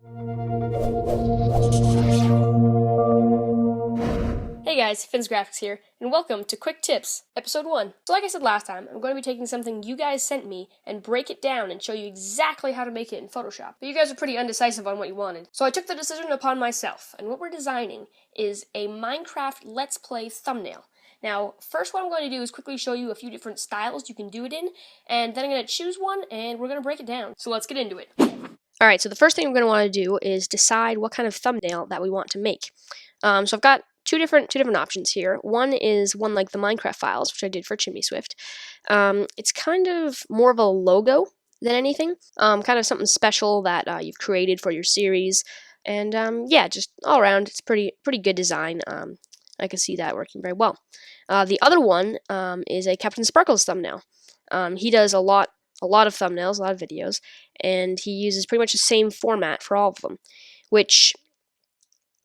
Hey guys, Finn's Graphics here, and welcome to Quick Tips, Episode 1. So like I said last time, I'm going to be taking something you guys sent me and break it down and show you exactly how to make it in Photoshop. But you guys are pretty undecisive on what you wanted, so I took the decision upon myself, and what we're designing is a Minecraft Let's Play thumbnail. Now, first what I'm going to do is quickly show you a few different styles you can do it in, and then I'm going to choose one, and we're going to break it down. So let's get into it. Alright, so the first thing we're going to want to do is decide what kind of thumbnail that we want to make. So I've got two different options here. One is one like the Minecraft files, which I did for Chimney Swift. It's kind of more of a logo than anything. Kind of something special that you've created for your series. And yeah, just all around, it's pretty good design. I can see that working very well. The other one is a CaptainSparklez thumbnail. He does a lot of thumbnails, a lot of videos, and he uses pretty much the same format for all of them, which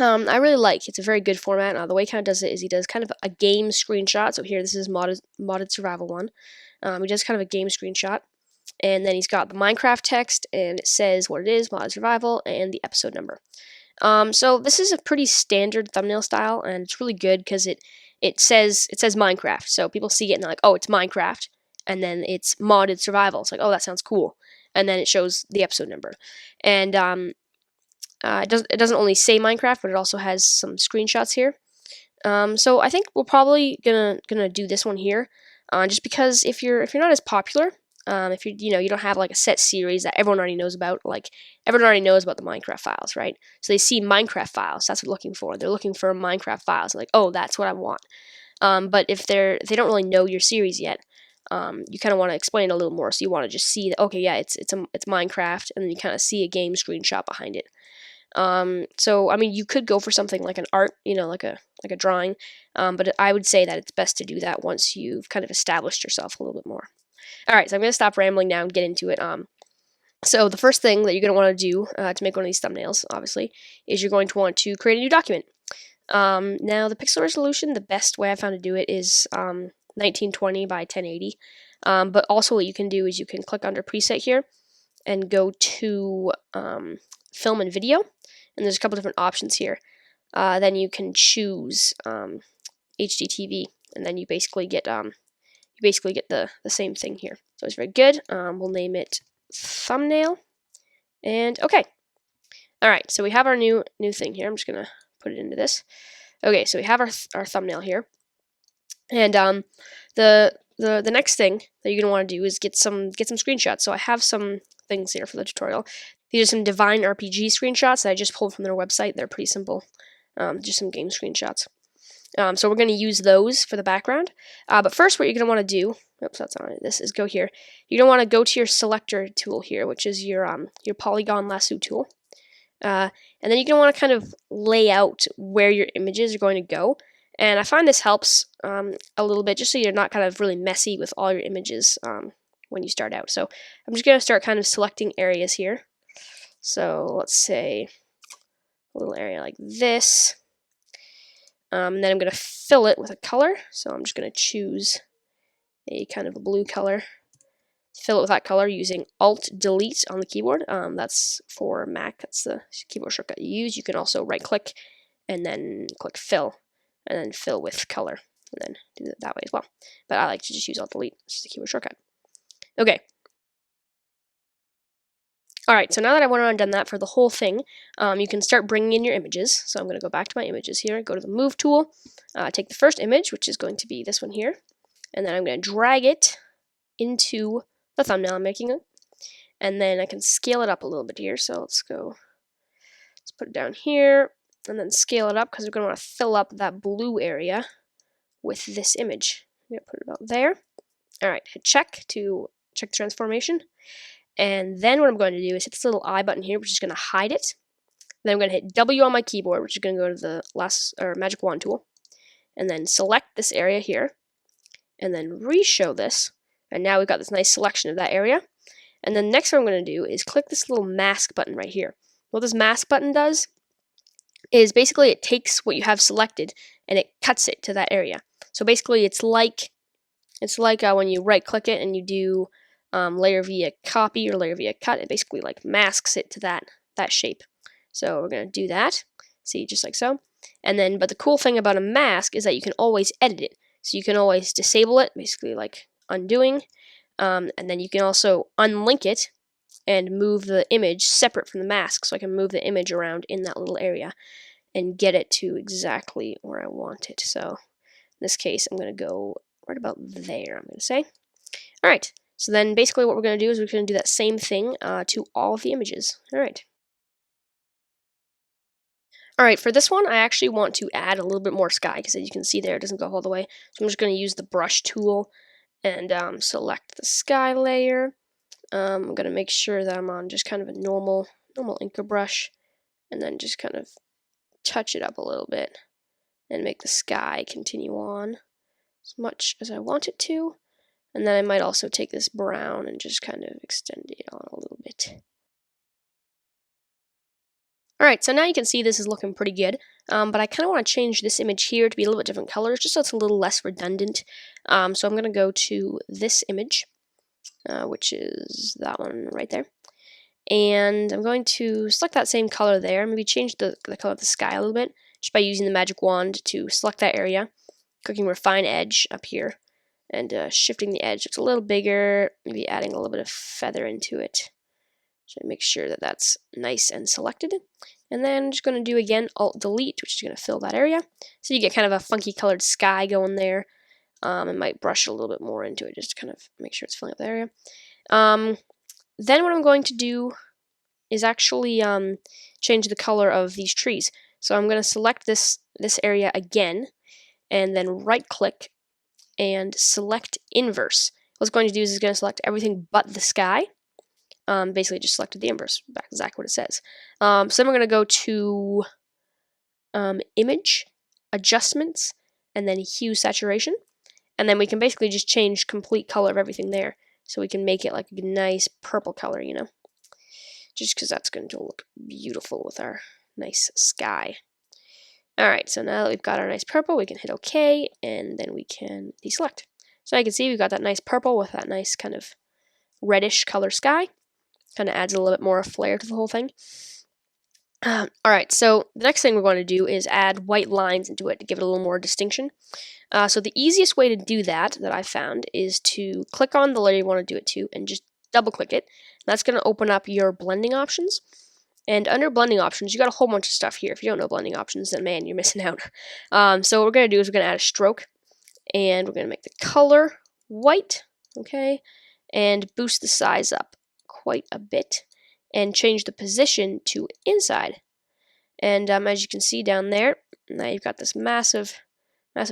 I really like. It's a very good format. The way he kind of does it is he does kind of a game screenshot. So here, this is modded survival one. He does kind of a game screenshot, and then he's got the Minecraft text, and it says what it is, modded survival, and the episode number. So this is a pretty standard thumbnail style, and it's really good because it says Minecraft. So people see it and they're like, oh, it's Minecraft, and then it's modded survival. It's like, oh, that sounds cool, and then it shows the episode number, and it doesn't only say Minecraft, but it also has some screenshots here. So I think we're probably gonna do this one here, just because if you're not as popular, if you don't have like a set series that everyone already knows about, like everyone already knows about the Minecraft files, right? So they see Minecraft files, that's what they're looking for. They're looking for Minecraft files, like, oh, that's what I want. But if they don't really know your series yet, you kind of want to explain it a little more. So you want to just see that, okay, yeah, it's Minecraft, and then you kind of see a game screenshot behind it. So I mean, you could go for something like an art, like a drawing, but I would say that it's best to do that once you've kind of established yourself a little bit more. All right, so I'm going to stop rambling now and get into it. So the first thing that you're going to want to do to make one of these thumbnails, obviously, is you're going to want to create a new document. Now the pixel resolution, the best way I found to do it is 1920 by 1080. But also what you can do is you can click under preset here and go to film and video, and there's a couple different options here. Then you can choose HDTV, and then you basically get the same thing here. So it's very good. We'll name it thumbnail, and okay. All right, so we have our new thing here. I'm just gonna put it into this. Okay, so we have our thumbnail here, and the next thing that you're gonna want to do is get some screenshots. So I have some things here for the tutorial. These are some Divine RPG screenshots that I just pulled from their website. They're pretty simple, just some game screenshots. So we're going to use those for the background. But first, what you're going to want to do, oops, that's not it. This is go here. You're going to want to go to your selector tool here, which is your Polygon Lasso tool. And then you're going to want to kind of lay out where your images are going to go. And I find this helps a little bit, just so you're not kind of really messy with all your images when you start out. So I'm just going to start kind of selecting areas here. So let's say a little area like this. And then I'm going to fill it with a color. So I'm just going to choose a kind of a blue color. Fill it with that color using Alt-Delete on the keyboard. That's for Mac. That's the keyboard shortcut you use. You can also right-click and then click Fill, and then fill with color, and then do it that way as well. But I like to just use Alt-Delete. It's just a keyboard shortcut. Okay. Alright, so now that I went around and done that for the whole thing, you can start bringing in your images. So I'm going to go back to my images here, go to the Move tool, take the first image, which is going to be this one here, and then I'm going to drag it into the thumbnail I'm making, and then I can scale it up a little bit here. So let's put it down here, and then scale it up, because we're going to want to fill up that blue area with this image. I'm going to put it about there. Alright, hit check to check the transformation. And then what I'm going to do is hit this little I button here, which is going to hide it. Then I'm going to hit W on my keyboard, which is going to go to the magic wand tool, and then select this area here, and then re-show this. And now we've got this nice selection of that area. And then next what I'm going to do is click this little mask button right here. What this mask button does is basically it takes what you have selected and it cuts it to that area. So basically it's like when you right-click it and you do layer via copy or layer via cut, it basically like masks it to that shape. So we're going to do that. See, just like so. And then, but the cool thing about a mask is that you can always edit it. So you can always disable it, basically like undoing. And then you can also unlink it and move the image separate from the mask. So I can move the image around in that little area and get it to exactly where I want it. So in this case, I'm going to go right about there, I'm going to say. All right. So then basically what we're going to do is we're going to do that same thing to all of the images. All right. All right, for this one, I actually want to add a little bit more sky, because as you can see there, it doesn't go all the way. So I'm just going to use the brush tool and select the sky layer. I'm going to make sure that I'm on just kind of a normal inker brush, and then just kind of touch it up a little bit and make the sky continue on as much as I want it to. And then I might also take this brown and just kind of extend it on a little bit. Alright, so now you can see this is looking pretty good, but I kind of want to change this image here to be a little bit different colors, just so it's a little less redundant. So I'm going to go to this image, which is that one right there. And I'm going to select that same color there, maybe change the color of the sky a little bit, just by using the magic wand to select that area, clicking Refine Edge up here, and shifting the edge. It's a little bigger, maybe adding a little bit of feather into it. So make sure that that's nice and selected. And then I'm just going to do again Alt-Delete, which is going to fill that area. So you get kind of a funky colored sky going there. I might brush a little bit more into it just to kind of make sure it's filling up the area. Then what I'm going to do is actually change the color of these trees. So I'm going to select this area again, and then right-click and select Inverse. What it's going to do is it's going to select everything but the sky. Basically just selected the inverse, back exactly what it says. So then we're going to go to Image, Adjustments, and then Hue Saturation. And then we can basically just change complete color of everything there. So we can make it like a nice purple color, you know. Just because that's going to look beautiful with our nice sky. Alright, so now that we've got our nice purple, we can hit OK, and then we can deselect. So you can see we've got that nice purple with that nice kind of reddish color sky. Kind of adds a little bit more flair to the whole thing. Alright, so the next thing we're going to do is add white lines into it to give it a little more distinction. So the easiest way to do that I found is to click on the layer you want to do it to and just double click it. That's going to open up your blending options. And under blending options, you got a whole bunch of stuff here. If you don't know blending options, then man, you're missing out. So what we're going to do is we're going to add a stroke, and we're going to make the color white, okay, and boost the size up quite a bit, and change the position to inside. And as you can see down there, now you've got this massive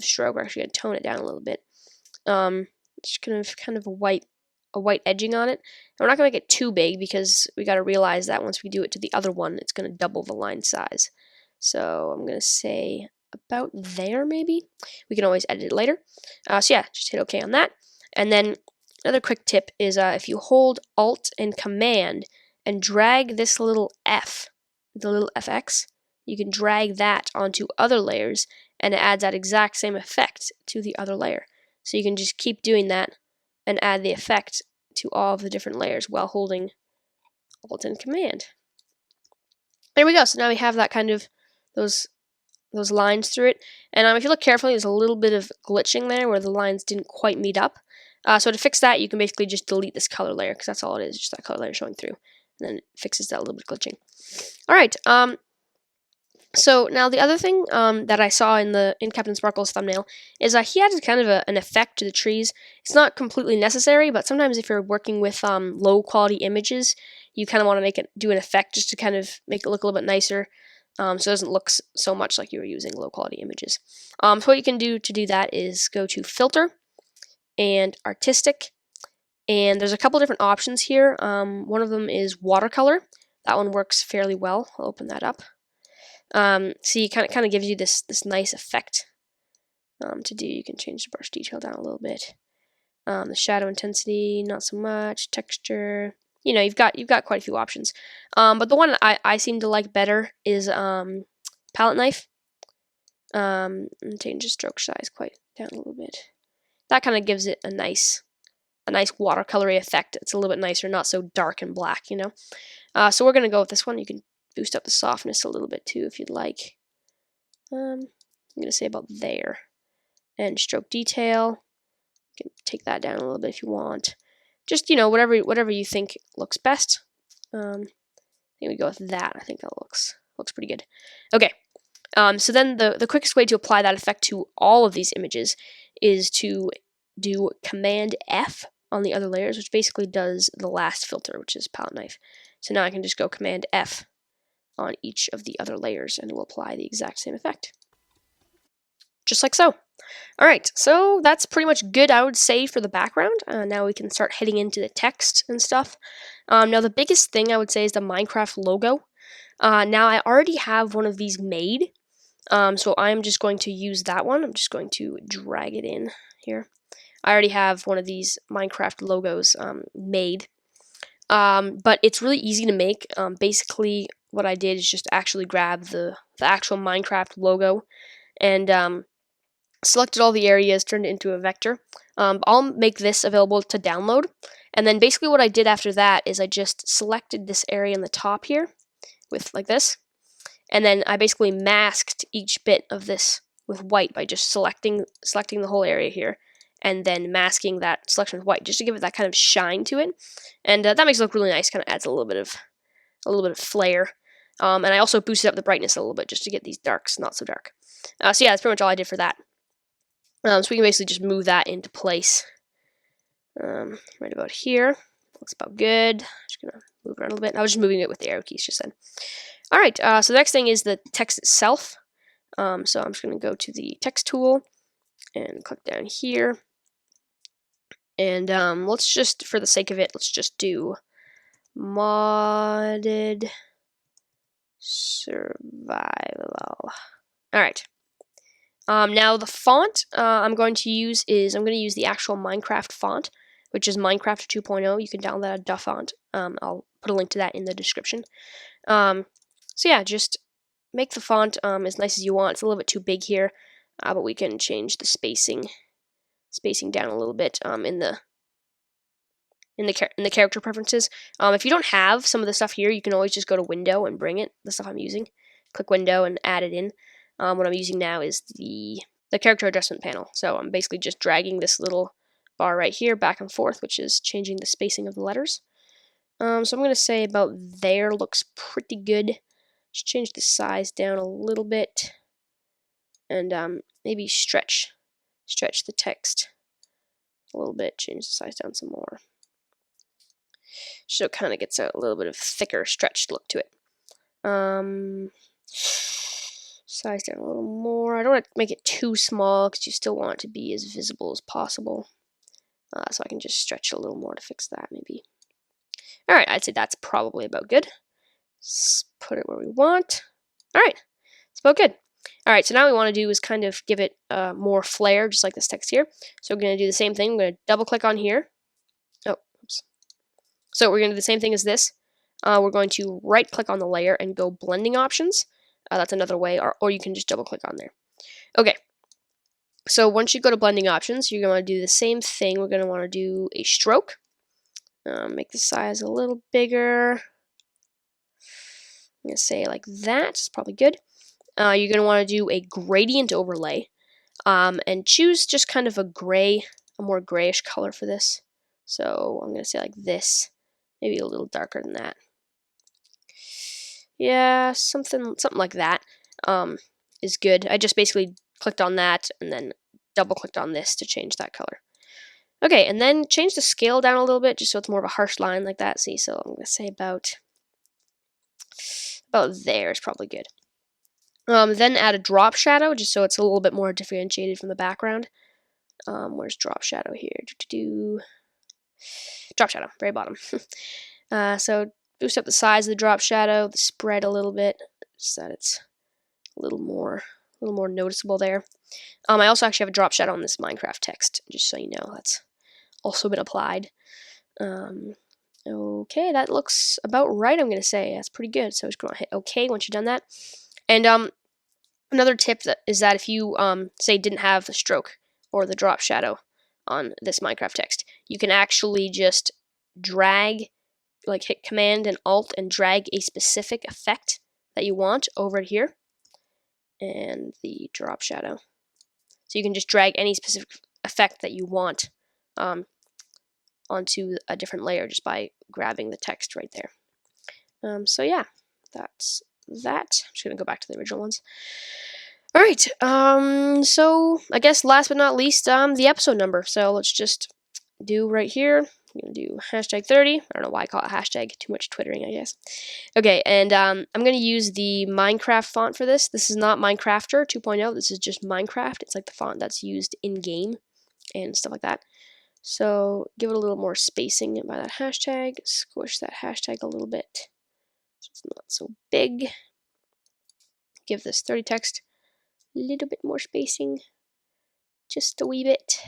stroke. We're actually going to tone it down a little bit. Just kind of a white edging on it. And we're not going to make it too big because we got to realize that once we do it to the other one, it's going to double the line size. So I'm going to say about there maybe. We can always edit it later. So yeah, just hit OK on that. And then another quick tip is if you hold Alt and Command and drag this little F, the little FX, you can drag that onto other layers, and it adds that exact same effect to the other layer. So you can just keep doing that and add the effect to all of the different layers while holding Alt and Command. There we go. So now we have that kind of those lines through it. And if you look carefully, there's a little bit of glitching there where the lines didn't quite meet up. So to fix that, you can basically just delete this color layer, because that's all it is, just that color layer showing through. And then it fixes that little bit of glitching. Alright, so now the other thing that I saw in CaptainSparklez thumbnail is he added kind of an effect to the trees. It's not completely necessary, but sometimes if you're working with low quality images, you kind of want to do an effect just to kind of make it look a little bit nicer, so it doesn't look so much like you were using low quality images. So what you can do to do that is go to Filter and Artistic, and there's a couple different options here. One of them is Watercolor. That one works fairly well. I'll open that up. So you kind of gives you this nice effect to do. You can change the brush detail down a little bit. The shadow intensity, not so much. Texture, you know, you've got quite a few options. But the one I seem to like better is palette knife. And change the stroke size quite down a little bit. That kind of gives it a nice watercolory effect. It's a little bit nicer, not so dark and black, you know. So we're gonna go with this one. You can boost up the softness a little bit too if you'd like. I'm going to say about there. And stroke detail, you can take that down a little bit if you want. Just, you know, whatever you think looks best. I think we go with that. I think that looks pretty good. Okay. So then the quickest way to apply that effect to all of these images is to do Command F on the other layers, which basically does the last filter, which is palette knife. So now I can just go Command F on each of the other layers, and it will apply the exact same effect. Just like so. Alright, so that's pretty much good, I would say, for the background. Now we can start heading into the text and stuff. Now the biggest thing I would say is the Minecraft logo. Now I already have one of these made, so I'm just going to use that one. I'm just going to drag it in here. I already have one of these Minecraft logos made, but it's really easy to make. Basically, what I did is just actually grab the actual Minecraft logo and selected all the areas, turned it into a vector. I'll make this available to download, and then basically what I did after that is I just selected this area in the top here with like this, and then I basically masked each bit of this with white by just selecting the whole area here, and then masking that selection with white just to give it that kind of shine to it, and that makes it look really nice. Kind of adds a little bit of flair, and I also boosted up the brightness a little bit just to get these darks not so dark. So yeah, that's pretty much all I did for that. So we can basically just move that into place right about here. Looks about good. Just gonna move around a little bit. I was just moving it with the arrow keys just then. All right, so the next thing is the text itself. So I'm just gonna go to the text tool and click down here. And let's just, for the sake of it, let's just do modded survival. All right. Now the font I'm going to use the actual Minecraft font, which is Minecraft 2.0. You can download that at DaFont. I'll put a link to that in the description. So yeah, just make the font as nice as you want. It's a little bit too big here, but we can change the spacing down a little bit in the character preferences. If you don't have some of the stuff here, you can always just go to Window and bring it. The stuff I'm using, click Window and add it in. What I'm using now is the character adjustment panel. So I'm basically just dragging this little bar right here back and forth, which is changing the spacing of the letters. So I'm going to say about there looks pretty good. Just change the size down a little bit, and maybe stretch the text a little bit. Change the size down some more, so it kind of gets a little bit of thicker, stretched look to it. Size down a little more. I don't want to make it too small because you still want it to be as visible as possible. So I can just stretch it a little more to fix that, maybe. Alright, I'd say that's probably about good. Let's put it where we want. Alright, it's about good. Alright, so now what we want to do is kind of give it more flair, just like this text here. So we're going to do the same thing. We're going to double click on here. Oh, oops. So we're going to do the same thing as this. We're going to right click on the layer and go blending options. That's another way, or you can just double click on there. Okay, so once you go to blending options, you're going to do the same thing. We're going to want to do a stroke. Make the size a little bigger. I'm going to say like that. It's probably good. You're going to want to do a gradient overlay and choose just kind of a more grayish color for this. So I'm going to say like this, maybe a little darker than that. Yeah, something like that is good. I just basically clicked on that and then double clicked on this to change that color. Okay, and then change the scale down a little bit just so it's more of a harsh line like that. See, so I'm going to say about there is probably good. Then add a drop shadow just so it's a little bit more differentiated from the background. Where's drop shadow here? Drop shadow, very bottom. So boost up the size of the drop shadow, the spread a little bit, so that it's a little more noticeable there. I also actually have a drop shadow on this Minecraft text, just so you know. That's also been applied. Okay, that looks about right, I'm going to say. That's pretty good. So just go ahead and hit OK once you've done that. And another tip is that if you, say, didn't have the stroke or the drop shadow on this Minecraft text, you can actually just drag, like hit Command and Alt and drag a specific effect that you want over here, and the drop shadow. So you can just drag any specific effect that you want onto a different layer just by grabbing the text right there. So yeah, that's that. I'm just gonna go back to the original ones. All right. So I guess last but not least, the episode number. So let's just do right here. I'm gonna do hashtag 30. I don't know why I call it hashtag. Too much twittering, I guess. Okay, and I'm gonna use the Minecraft font for this. This is not Minecrafter 2.0. This is just Minecraft. It's like the font that's used in game and stuff like that. So give it a little more spacing by that hashtag. Squish that hashtag a little bit so it's not so big. Give this 30 text a little bit more spacing, just a wee bit.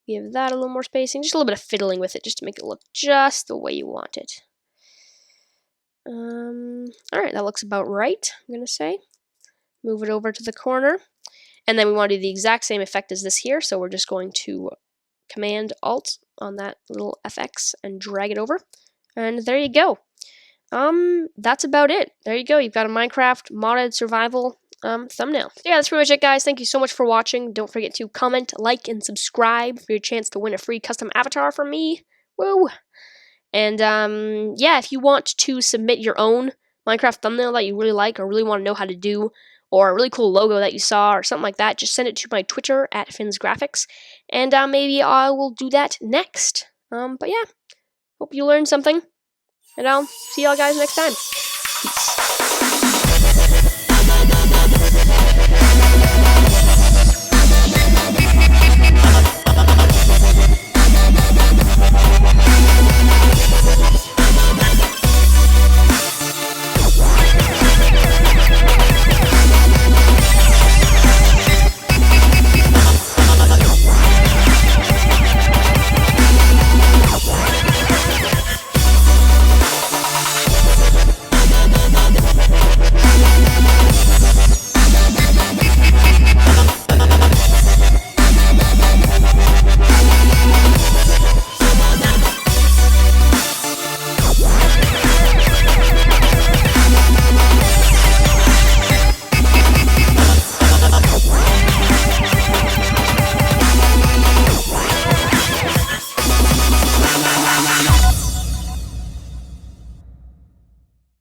Give that a little more spacing, just a little bit of fiddling with it, just to make it look just the way you want it. Alright, that looks about right, I'm gonna say. Move it over to the corner, and then we want to do the exact same effect as this here, so we're just going to Command Alt on that little FX and drag it over, and there you go. That's about it. There you go. You've got a Minecraft modded survival thumbnail. So yeah, that's pretty much it, guys. Thank you so much for watching. Don't forget to comment, like, and subscribe for your chance to win a free custom avatar from me. Woo! And yeah, if you want to submit your own Minecraft thumbnail that you really like or really want to know how to do, or a really cool logo that you saw or something like that, just send it to my Twitter at FinzGraphics, and maybe I will do that next. But yeah, hope you learned something. And I'll see y'all guys next time. Peace.